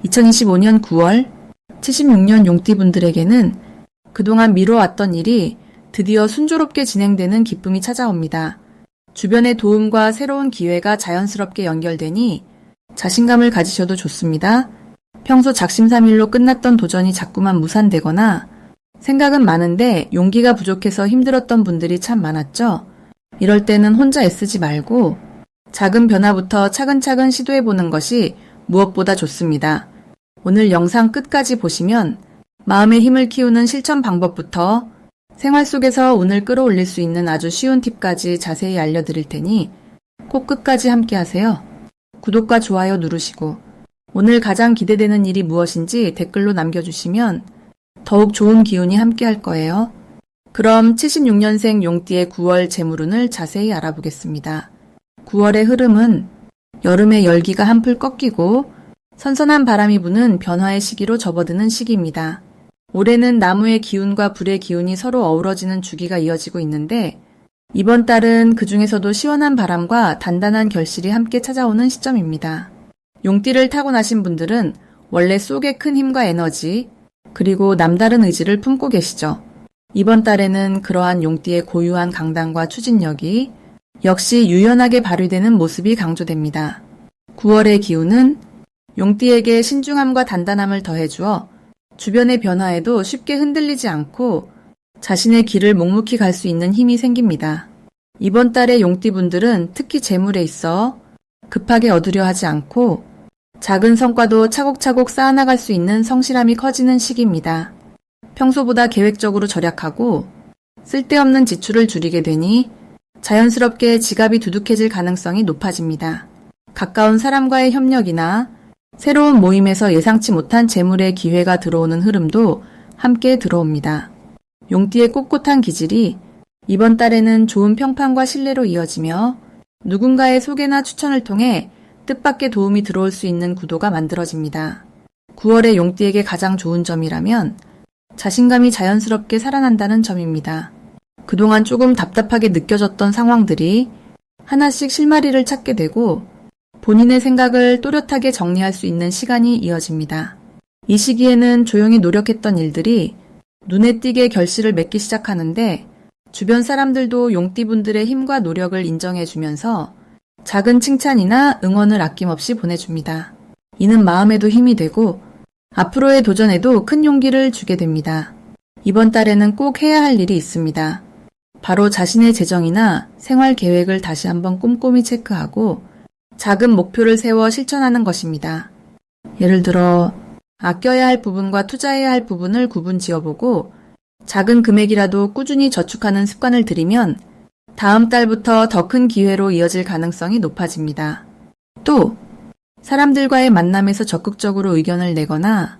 2025년 9월 76년 용띠분들에게는 그동안 미뤄왔던 일이 드디어 순조롭게 진행되는 기쁨이 찾아옵니다. 주변의 도움과 새로운 기회가 자연스럽게 연결되니 자신감을 가지셔도 좋습니다. 평소 작심삼일로 끝났던 도전이 자꾸만 무산되거나 생각은 많은데 용기가 부족해서 힘들었던 분들이 참 많았죠. 이럴 때는 혼자 애쓰지 말고 작은 변화부터 차근차근 시도해보는 것이 무엇보다 좋습니다. 오늘 영상 끝까지 보시면 마음의 힘을 키우는 실천 방법부터 생활 속에서 운을 끌어올릴 수 있는 아주 쉬운 팁까지 자세히 알려드릴 테니 꼭 끝까지 함께 하세요. 구독과 좋아요 누르시고 오늘 가장 기대되는 일이 무엇인지 댓글로 남겨주시면 더욱 좋은 기운이 함께 할 거예요. 그럼 76년생 용띠의 9월 재물운을 자세히 알아보겠습니다. 9월의 흐름은 여름의 열기가 한풀 꺾이고 선선한 바람이 부는 변화의 시기로 접어드는 시기입니다. 올해는 나무의 기운과 불의 기운이 서로 어우러지는 주기가 이어지고 있는데 이번 달은 그 중에서도 시원한 바람과 단단한 결실이 함께 찾아오는 시점입니다. 용띠를 타고나신 분들은 원래 속에 큰 힘과 에너지 그리고 남다른 의지를 품고 계시죠. 이번 달에는 그러한 용띠의 고유한 강단과 추진력이 역시 유연하게 발휘되는 모습이 강조됩니다. 9월의 기운은 용띠에게 신중함과 단단함을 더해주어 주변의 변화에도 쉽게 흔들리지 않고 자신의 길을 묵묵히 갈 수 있는 힘이 생깁니다. 이번 달의 용띠분들은 특히 재물에 있어 급하게 얻으려 하지 않고 작은 성과도 차곡차곡 쌓아나갈 수 있는 성실함이 커지는 시기입니다. 평소보다 계획적으로 절약하고 쓸데없는 지출을 줄이게 되니 자연스럽게 지갑이 두둑해질 가능성이 높아집니다. 가까운 사람과의 협력이나 새로운 모임에서 예상치 못한 재물의 기회가 들어오는 흐름도 함께 들어옵니다. 용띠의 꼿꼿한 기질이 이번 달에는 좋은 평판과 신뢰로 이어지며 누군가의 소개나 추천을 통해 뜻밖의 도움이 들어올 수 있는 구도가 만들어집니다. 9월의 용띠에게 가장 좋은 점이라면 자신감이 자연스럽게 살아난다는 점입니다. 그동안 조금 답답하게 느껴졌던 상황들이 하나씩 실마리를 찾게 되고 본인의 생각을 또렷하게 정리할 수 있는 시간이 이어집니다. 이 시기에는 조용히 노력했던 일들이 눈에 띄게 결실을 맺기 시작하는데 주변 사람들도 용띠분들의 힘과 노력을 인정해주면서 작은 칭찬이나 응원을 아낌없이 보내줍니다. 이는 마음에도 힘이 되고 앞으로의 도전에도 큰 용기를 주게 됩니다. 이번 달에는 꼭 해야 할 일이 있습니다. 바로 자신의 재정이나 생활 계획을 다시 한번 꼼꼼히 체크하고 작은 목표를 세워 실천하는 것입니다. 예를 들어 아껴야 할 부분과 투자해야 할 부분을 구분 지어보고 작은 금액이라도 꾸준히 저축하는 습관을 들이면 다음 달부터 더 큰 기회로 이어질 가능성이 높아집니다. 또 사람들과의 만남에서 적극적으로 의견을 내거나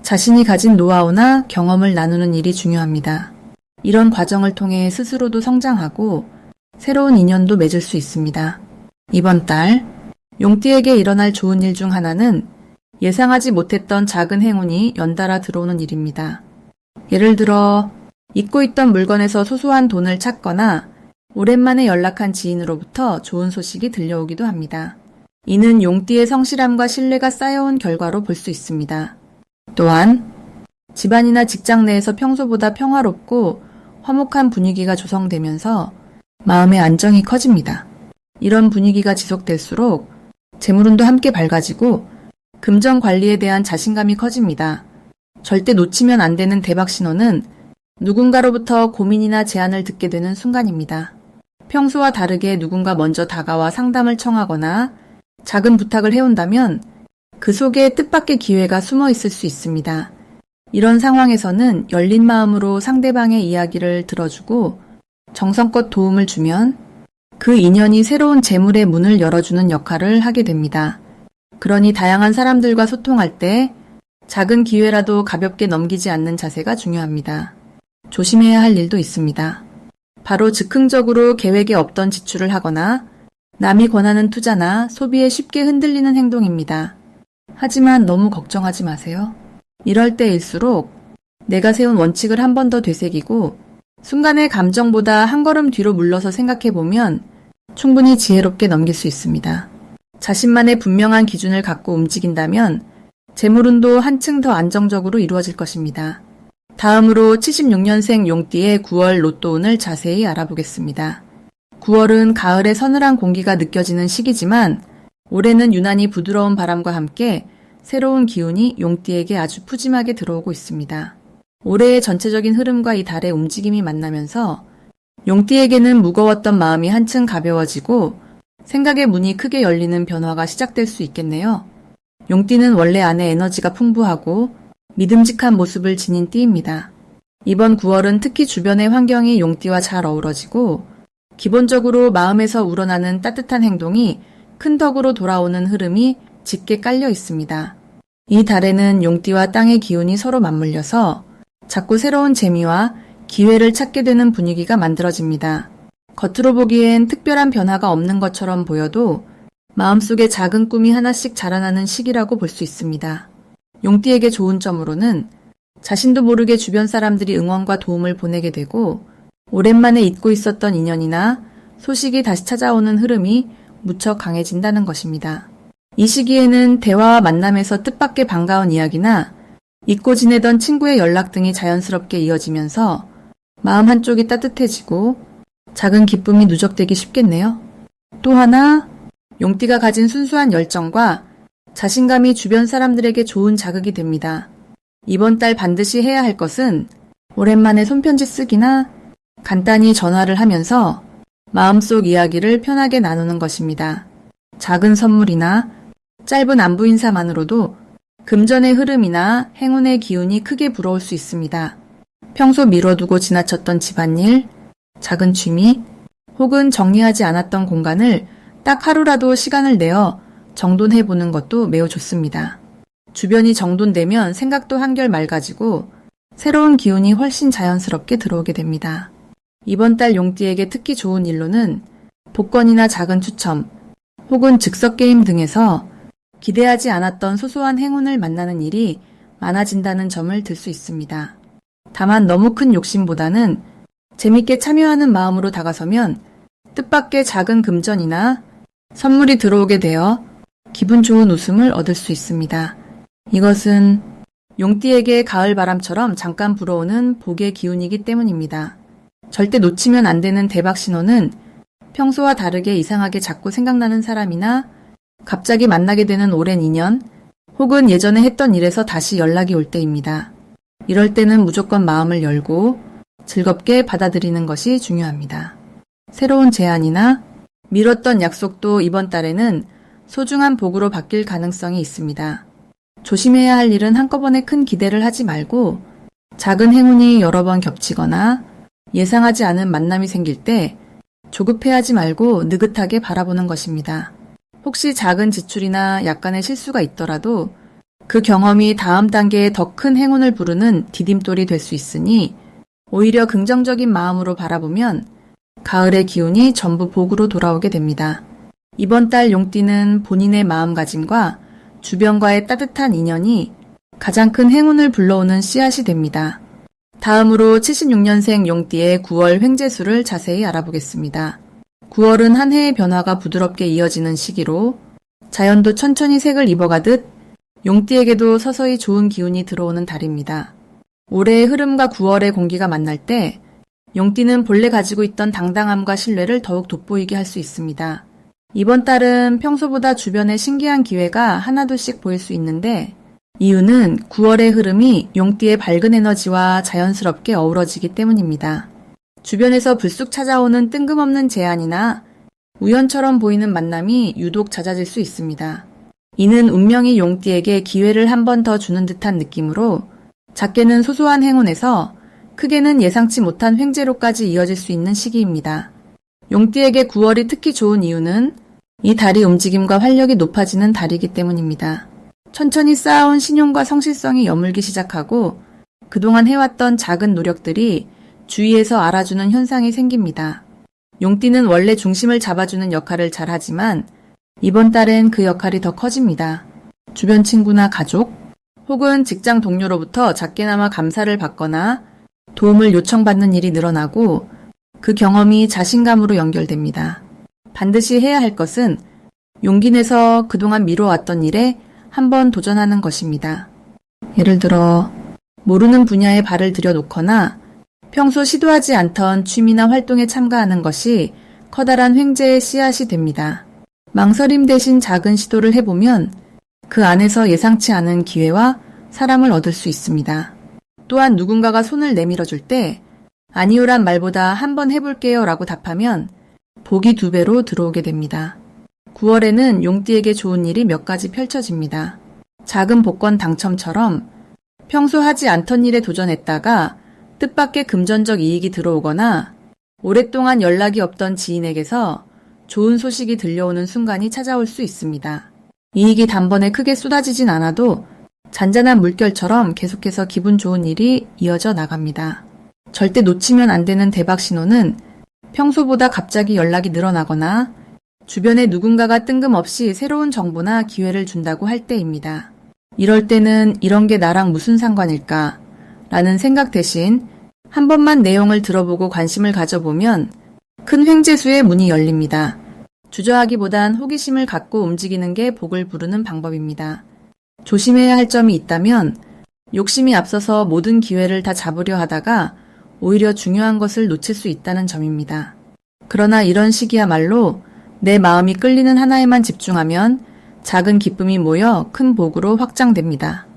자신이 가진 노하우나 경험을 나누는 일이 중요합니다. 이런 과정을 통해 스스로도 성장하고 새로운 인연도 맺을 수 있습니다. 이번 달 용띠에게 일어날 좋은 일 중 하나는 예상하지 못했던 작은 행운이 연달아 들어오는 일입니다. 예를 들어 잊고 있던 물건에서 소소한 돈을 찾거나 오랜만에 연락한 지인으로부터 좋은 소식이 들려오기도 합니다. 이는 용띠의 성실함과 신뢰가 쌓여온 결과로 볼 수 있습니다. 또한 집안이나 직장 내에서 평소보다 평화롭고 화목한 분위기가 조성되면서 마음의 안정이 커집니다. 이런 분위기가 지속될수록 재물운도 함께 밝아지고 금전 관리에 대한 자신감이 커집니다. 절대 놓치면 안 되는 대박 신호는 누군가로부터 고민이나 제안을 듣게 되는 순간입니다. 평소와 다르게 누군가 먼저 다가와 상담을 청하거나 작은 부탁을 해온다면 그 속에 뜻밖의 기회가 숨어 있을 수 있습니다. 이런 상황에서는 열린 마음으로 상대방의 이야기를 들어주고 정성껏 도움을 주면 그 인연이 새로운 재물의 문을 열어주는 역할을 하게 됩니다. 그러니 다양한 사람들과 소통할 때 작은 기회라도 가볍게 넘기지 않는 자세가 중요합니다. 조심해야 할 일도 있습니다. 바로 즉흥적으로 계획에 없던 지출을 하거나 남이 권하는 투자나 소비에 쉽게 흔들리는 행동입니다. 하지만 너무 걱정하지 마세요. 이럴 때일수록 내가 세운 원칙을 한 번 더 되새기고 순간의 감정보다 한 걸음 뒤로 물러서 생각해보면 충분히 지혜롭게 넘길 수 있습니다. 자신만의 분명한 기준을 갖고 움직인다면 재물운도 한층 더 안정적으로 이루어질 것입니다. 다음으로 76년생 용띠의 9월 로또운을 자세히 알아보겠습니다. 9월은 가을의 서늘한 공기가 느껴지는 시기지만 올해는 유난히 부드러운 바람과 함께 새로운 기운이 용띠에게 아주 푸짐하게 들어오고 있습니다. 올해의 전체적인 흐름과 이 달의 움직임이 만나면서 용띠에게는 무거웠던 마음이 한층 가벼워지고 생각의 문이 크게 열리는 변화가 시작될 수 있겠네요. 용띠는 원래 안에 에너지가 풍부하고 믿음직한 모습을 지닌 띠입니다. 이번 9월은 특히 주변의 환경이 용띠와 잘 어우러지고 기본적으로 마음에서 우러나는 따뜻한 행동이 큰 덕으로 돌아오는 흐름이 짙게 깔려 있습니다. 이 달에는 용띠와 땅의 기운이 서로 맞물려서 자꾸 새로운 재미와 기회를 찾게 되는 분위기가 만들어집니다. 겉으로 보기엔 특별한 변화가 없는 것처럼 보여도 마음속에 작은 꿈이 하나씩 자라나는 시기라고 볼 수 있습니다. 용띠에게 좋은 점으로는 자신도 모르게 주변 사람들이 응원과 도움을 보내게 되고 오랜만에 잊고 있었던 인연이나 소식이 다시 찾아오는 흐름이 무척 강해진다는 것입니다. 이 시기에는 대화와 만남에서 뜻밖의 반가운 이야기나 잊고 지내던 친구의 연락 등이 자연스럽게 이어지면서 마음 한쪽이 따뜻해지고 작은 기쁨이 누적되기 쉽겠네요. 또 하나, 용띠가 가진 순수한 열정과 자신감이 주변 사람들에게 좋은 자극이 됩니다. 이번 달 반드시 해야 할 것은 오랜만에 손편지 쓰기나 간단히 전화를 하면서 마음속 이야기를 편하게 나누는 것입니다. 작은 선물이나 짧은 안부 인사만으로도 금전의 흐름이나 행운의 기운이 크게 불어올 수 있습니다. 평소 미뤄두고 지나쳤던 집안일, 작은 취미, 혹은 정리하지 않았던 공간을 딱 하루라도 시간을 내어 정돈해보는 것도 매우 좋습니다. 주변이 정돈되면 생각도 한결 맑아지고 새로운 기운이 훨씬 자연스럽게 들어오게 됩니다. 이번 달 용띠에게 특히 좋은 일로는 복권이나 작은 추첨, 혹은 즉석 게임 등에서 기대하지 않았던 소소한 행운을 만나는 일이 많아진다는 점을 들 수 있습니다. 다만 너무 큰 욕심보다는 재밌게 참여하는 마음으로 다가서면 뜻밖의 작은 금전이나 선물이 들어오게 되어 기분 좋은 웃음을 얻을 수 있습니다. 이것은 용띠에게 가을 바람처럼 잠깐 불어오는 복의 기운이기 때문입니다. 절대 놓치면 안 되는 대박 신호는 평소와 다르게 이상하게 자꾸 생각나는 사람이나 갑자기 만나게 되는 오랜 인연, 혹은 예전에 했던 일에서 다시 연락이 올 때입니다. 이럴 때는 무조건 마음을 열고 즐겁게 받아들이는 것이 중요합니다. 새로운 제안이나 미뤘던 약속도 이번 달에는 소중한 복으로 바뀔 가능성이 있습니다. 조심해야 할 일은 한꺼번에 큰 기대를 하지 말고 작은 행운이 여러 번 겹치거나 예상하지 않은 만남이 생길 때 조급해하지 말고 느긋하게 바라보는 것입니다. 혹시 작은 지출이나 약간의 실수가 있더라도 그 경험이 다음 단계에 더 큰 행운을 부르는 디딤돌이 될 수 있으니 오히려 긍정적인 마음으로 바라보면 가을의 기운이 전부 복으로 돌아오게 됩니다. 이번 달 용띠는 본인의 마음가짐과 주변과의 따뜻한 인연이 가장 큰 행운을 불러오는 씨앗이 됩니다. 다음으로 76년생 용띠의 9월 횡재수를 자세히 알아보겠습니다. 9월은 한 해의 변화가 부드럽게 이어지는 시기로 자연도 천천히 색을 입어가듯 용띠에게도 서서히 좋은 기운이 들어오는 달입니다. 올해의 흐름과 9월의 공기가 만날 때 용띠는 본래 가지고 있던 당당함과 신뢰를 더욱 돋보이게 할 수 있습니다. 이번 달은 평소보다 주변에 신기한 기회가 하나둘씩 보일 수 있는데 이유는 9월의 흐름이 용띠의 밝은 에너지와 자연스럽게 어우러지기 때문입니다. 주변에서 불쑥 찾아오는 뜬금없는 제안이나 우연처럼 보이는 만남이 유독 잦아질 수 있습니다. 이는 운명이 용띠에게 기회를 한 번 더 주는 듯한 느낌으로 작게는 소소한 행운에서 크게는 예상치 못한 횡재로까지 이어질 수 있는 시기입니다. 용띠에게 9월이 특히 좋은 이유는 이 달이 움직임과 활력이 높아지는 달이기 때문입니다. 천천히 쌓아온 신용과 성실성이 여물기 시작하고 그동안 해왔던 작은 노력들이 주위에서 알아주는 현상이 생깁니다. 용띠는 원래 중심을 잡아주는 역할을 잘하지만 이번 달엔 그 역할이 더 커집니다. 주변 친구나 가족 혹은 직장 동료로부터 작게나마 감사를 받거나 도움을 요청받는 일이 늘어나고 그 경험이 자신감으로 연결됩니다. 반드시 해야 할 것은 용기 내서 그동안 미뤄왔던 일에 한번 도전하는 것입니다. 예를 들어 모르는 분야에 발을 들여놓거나 평소 시도하지 않던 취미나 활동에 참가하는 것이 커다란 횡재의 씨앗이 됩니다. 망설임 대신 작은 시도를 해보면 그 안에서 예상치 않은 기회와 사람을 얻을 수 있습니다. 또한 누군가가 손을 내밀어 줄 때 아니요란 말보다 한번 해볼게요 라고 답하면 복이 2배로 들어오게 됩니다. 9월에는 용띠에게 좋은 일이 몇 가지 펼쳐집니다. 작은 복권 당첨처럼 평소 하지 않던 일에 도전했다가 뜻밖의 금전적 이익이 들어오거나 오랫동안 연락이 없던 지인에게서 좋은 소식이 들려오는 순간이 찾아올 수 있습니다. 이익이 단번에 크게 쏟아지진 않아도 잔잔한 물결처럼 계속해서 기분 좋은 일이 이어져 나갑니다. 절대 놓치면 안 되는 대박 신호는 평소보다 갑자기 연락이 늘어나거나 주변에 누군가가 뜬금없이 새로운 정보나 기회를 준다고 할 때입니다. 이럴 때는 이런 게 나랑 무슨 상관일까? 라는 생각 대신 한 번만 내용을 들어보고 관심을 가져보면 큰 횡재수의 문이 열립니다. 주저하기보단 호기심을 갖고 움직이는 게 복을 부르는 방법입니다. 조심해야 할 점이 있다면 욕심이 앞서서 모든 기회를 다 잡으려 하다가 오히려 중요한 것을 놓칠 수 있다는 점입니다. 그러나 이런 시기야말로 내 마음이 끌리는 하나에만 집중하면 작은 기쁨이 모여 큰 복으로 확장됩니다.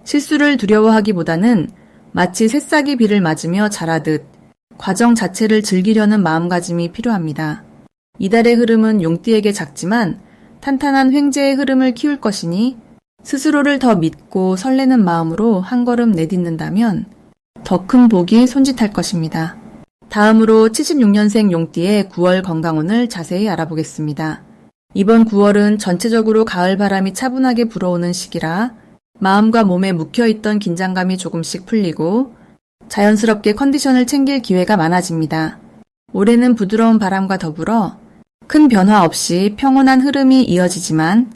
실수를 두려워하기보다는 마치 새싹이 비를 맞으며 자라듯 과정 자체를 즐기려는 마음가짐이 필요합니다. 이달의 흐름은 용띠에게 작지만 탄탄한 횡재의 흐름을 키울 것이니 스스로를 더 믿고 설레는 마음으로 한 걸음 내딛는다면 더 큰 복이 손짓할 것입니다. 다음으로 76년생 용띠의 9월 건강운을 자세히 알아보겠습니다. 이번 9월은 전체적으로 가을 바람이 차분하게 불어오는 시기라 마음과 몸에 묵혀있던 긴장감이 조금씩 풀리고 자연스럽게 컨디션을 챙길 기회가 많아집니다. 올해는 부드러운 바람과 더불어 큰 변화 없이 평온한 흐름이 이어지지만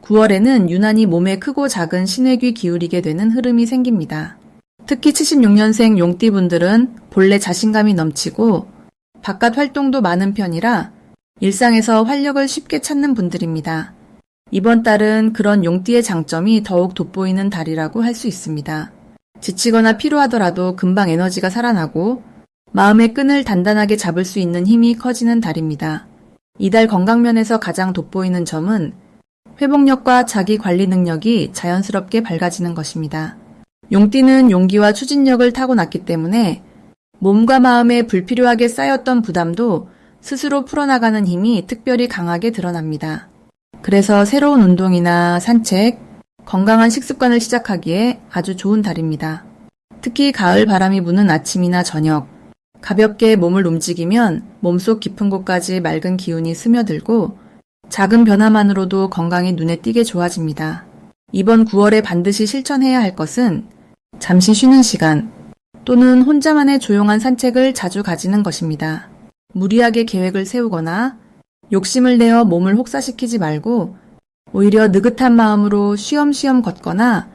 9월에는 유난히 몸에 크고 작은 신회귀 기울이게 되는 흐름이 생깁니다. 특히 76년생 용띠분들은 본래 자신감이 넘치고 바깥 활동도 많은 편이라 일상에서 활력을 쉽게 찾는 분들입니다. 이번 달은 그런 용띠의 장점이 더욱 돋보이는 달이라고 할 수 있습니다. 지치거나 피로하더라도 금방 에너지가 살아나고 마음의 끈을 단단하게 잡을 수 있는 힘이 커지는 달입니다. 이달 건강면에서 가장 돋보이는 점은 회복력과 자기 관리 능력이 자연스럽게 밝아지는 것입니다. 용띠는 용기와 추진력을 타고났기 때문에 몸과 마음에 불필요하게 쌓였던 부담도 스스로 풀어나가는 힘이 특별히 강하게 드러납니다. 그래서 새로운 운동이나 산책, 건강한 식습관을 시작하기에 아주 좋은 달입니다. 특히 가을 바람이 부는 아침이나 저녁, 가볍게 몸을 움직이면 몸속 깊은 곳까지 맑은 기운이 스며들고 작은 변화만으로도 건강이 눈에 띄게 좋아집니다. 이번 9월에 반드시 실천해야 할 것은 잠시 쉬는 시간 또는 혼자만의 조용한 산책을 자주 가지는 것입니다. 무리하게 계획을 세우거나 욕심을 내어 몸을 혹사시키지 말고 오히려 느긋한 마음으로 쉬엄쉬엄 걷거나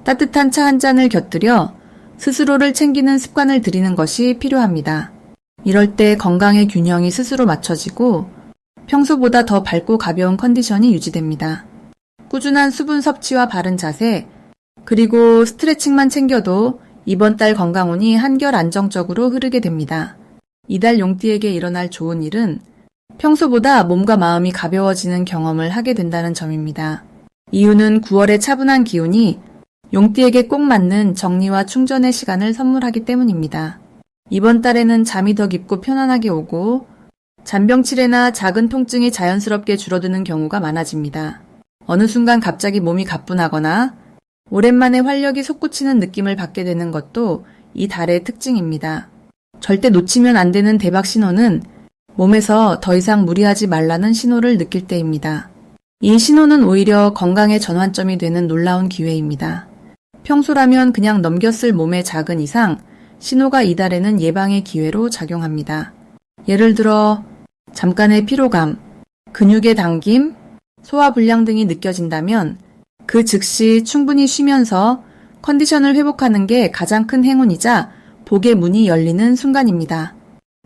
따뜻한 차 한 잔을 곁들여 스스로를 챙기는 습관을 들이는 것이 필요합니다. 이럴 때 건강의 균형이 스스로 맞춰지고 평소보다 더 밝고 가벼운 컨디션이 유지됩니다. 꾸준한 수분 섭취와 바른 자세, 그리고 스트레칭만 챙겨도 이번 달 건강운이 한결 안정적으로 흐르게 됩니다. 이달 용띠에게 일어날 좋은 일은 평소보다 몸과 마음이 가벼워지는 경험을 하게 된다는 점입니다. 이유는 9월의 차분한 기운이 용띠에게 꼭 맞는 정리와 충전의 시간을 선물하기 때문입니다. 이번 달에는 잠이 더 깊고 편안하게 오고 잔병치레나 작은 통증이 자연스럽게 줄어드는 경우가 많아집니다. 어느 순간 갑자기 몸이 가뿐하거나 오랜만에 활력이 솟구치는 느낌을 받게 되는 것도 이 달의 특징입니다. 절대 놓치면 안 되는 대박 신호는 몸에서 더 이상 무리하지 말라는 신호를 느낄 때입니다. 이 신호는 오히려 건강의 전환점이 되는 놀라운 기회입니다. 평소라면 그냥 넘겼을 몸의 작은 이상, 신호가 이달에는 예방의 기회로 작용합니다. 예를 들어 잠깐의 피로감, 근육의 당김, 소화불량 등이 느껴진다면 그 즉시 충분히 쉬면서 컨디션을 회복하는 게 가장 큰 행운이자 복의 문이 열리는 순간입니다.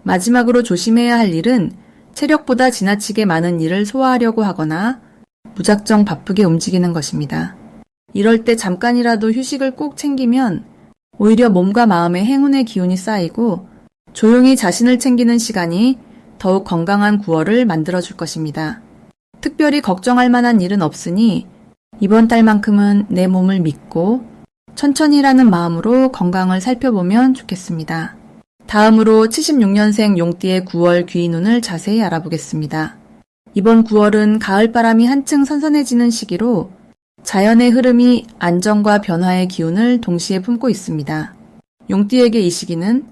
마지막으로 조심해야 할 일은 체력보다 지나치게 많은 일을 소화하려고 하거나 무작정 바쁘게 움직이는 것입니다. 이럴 때 잠깐이라도 휴식을 꼭 챙기면 오히려 몸과 마음에 행운의 기운이 쌓이고 조용히 자신을 챙기는 시간이 더욱 건강한 9월을 만들어줄 것입니다. 특별히 걱정할 만한 일은 없으니 이번 달만큼은 내 몸을 믿고 천천히라는 마음으로 건강을 살펴보면 좋겠습니다. 다음으로 76년생 용띠의 9월 귀인운을 자세히 알아보겠습니다. 이번 9월은 가을바람이 한층 선선해지는 시기로 자연의 흐름이 안정과 변화의 기운을 동시에 품고 있습니다. 용띠에게 이 시기는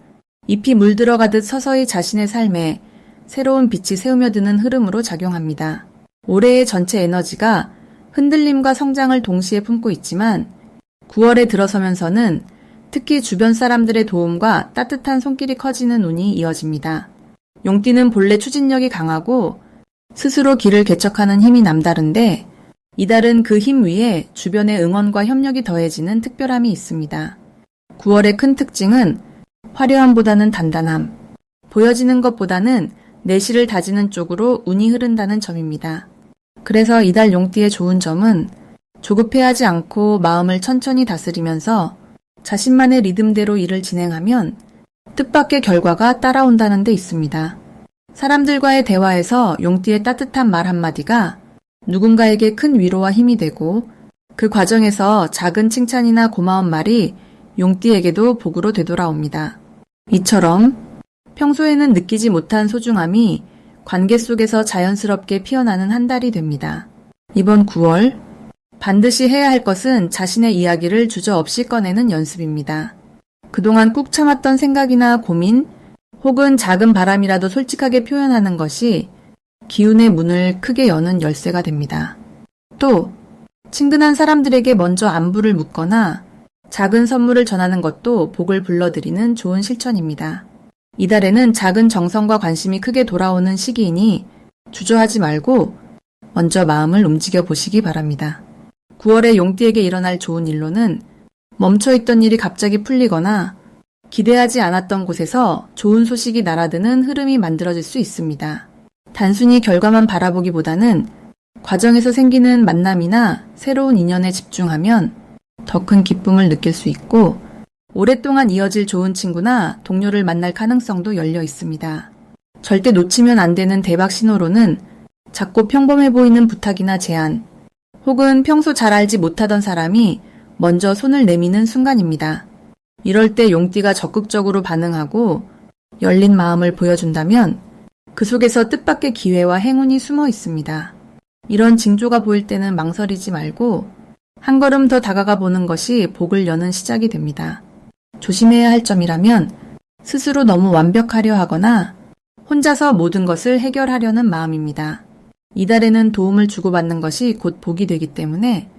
잎이 물들어가듯 서서히 자신의 삶에 새로운 빛이 새우며드는 흐름으로 작용합니다. 올해의 전체 에너지가 흔들림과 성장을 동시에 품고 있지만 9월에 들어서면서는 특히 주변 사람들의 도움과 따뜻한 손길이 커지는 운이 이어집니다. 용띠는 본래 추진력이 강하고 스스로 길을 개척하는 힘이 남다른데 이달은 그 힘 위에 주변의 응원과 협력이 더해지는 특별함이 있습니다. 9월의 큰 특징은 화려함보다는 단단함, 보여지는 것보다는 내실을 다지는 쪽으로 운이 흐른다는 점입니다. 그래서 이달 용띠의 좋은 점은 조급해하지 않고 마음을 천천히 다스리면서 자신만의 리듬대로 일을 진행하면 뜻밖의 결과가 따라온다는 데 있습니다. 사람들과의 대화에서 용띠의 따뜻한 말 한마디가 누군가에게 큰 위로와 힘이 되고 그 과정에서 작은 칭찬이나 고마운 말이 용띠에게도 복으로 되돌아옵니다. 이처럼 평소에는 느끼지 못한 소중함이 관계 속에서 자연스럽게 피어나는 한 달이 됩니다. 이번 9월 반드시 해야 할 것은 자신의 이야기를 주저없이 꺼내는 연습입니다. 그동안 꾹 참았던 생각이나 고민 혹은 작은 바람이라도 솔직하게 표현하는 것이 기운의 문을 크게 여는 열쇠가 됩니다. 또 친근한 사람들에게 먼저 안부를 묻거나 작은 선물을 전하는 것도 복을 불러들이는 좋은 실천입니다. 이달에는 작은 정성과 관심이 크게 돌아오는 시기이니 주저하지 말고 먼저 마음을 움직여 보시기 바랍니다. 9월에 용띠에게 일어날 좋은 일로는 멈춰있던 일이 갑자기 풀리거나 기대하지 않았던 곳에서 좋은 소식이 날아드는 흐름이 만들어질 수 있습니다. 단순히 결과만 바라보기보다는 과정에서 생기는 만남이나 새로운 인연에 집중하면 더 큰 기쁨을 느낄 수 있고 오랫동안 이어질 좋은 친구나 동료를 만날 가능성도 열려 있습니다. 절대 놓치면 안 되는 대박 신호로는 작고 평범해 보이는 부탁이나 제안, 혹은 평소 잘 알지 못하던 사람이 먼저 손을 내미는 순간입니다. 이럴 때 용띠가 적극적으로 반응하고 열린 마음을 보여준다면 그 속에서 뜻밖의 기회와 행운이 숨어 있습니다. 이런 징조가 보일 때는 망설이지 말고 한 걸음 더 다가가 보는 것이 복을 여는 시작이 됩니다. 조심해야 할 점이라면 스스로 너무 완벽하려 하거나 혼자서 모든 것을 해결하려는 마음입니다. 이달에는 도움을 주고받는 것이 곧 복이 되기 때문에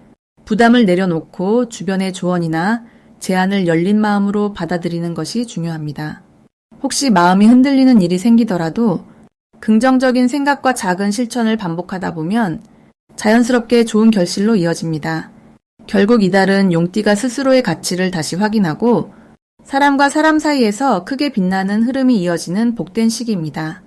부담을 내려놓고 주변의 조언이나 제안을 열린 마음으로 받아들이는 것이 중요합니다. 혹시 마음이 흔들리는 일이 생기더라도 긍정적인 생각과 작은 실천을 반복하다 보면 자연스럽게 좋은 결실로 이어집니다. 결국 이달은 용띠가 스스로의 가치를 다시 확인하고 사람과 사람 사이에서 크게 빛나는 흐름이 이어지는 복된 시기입니다.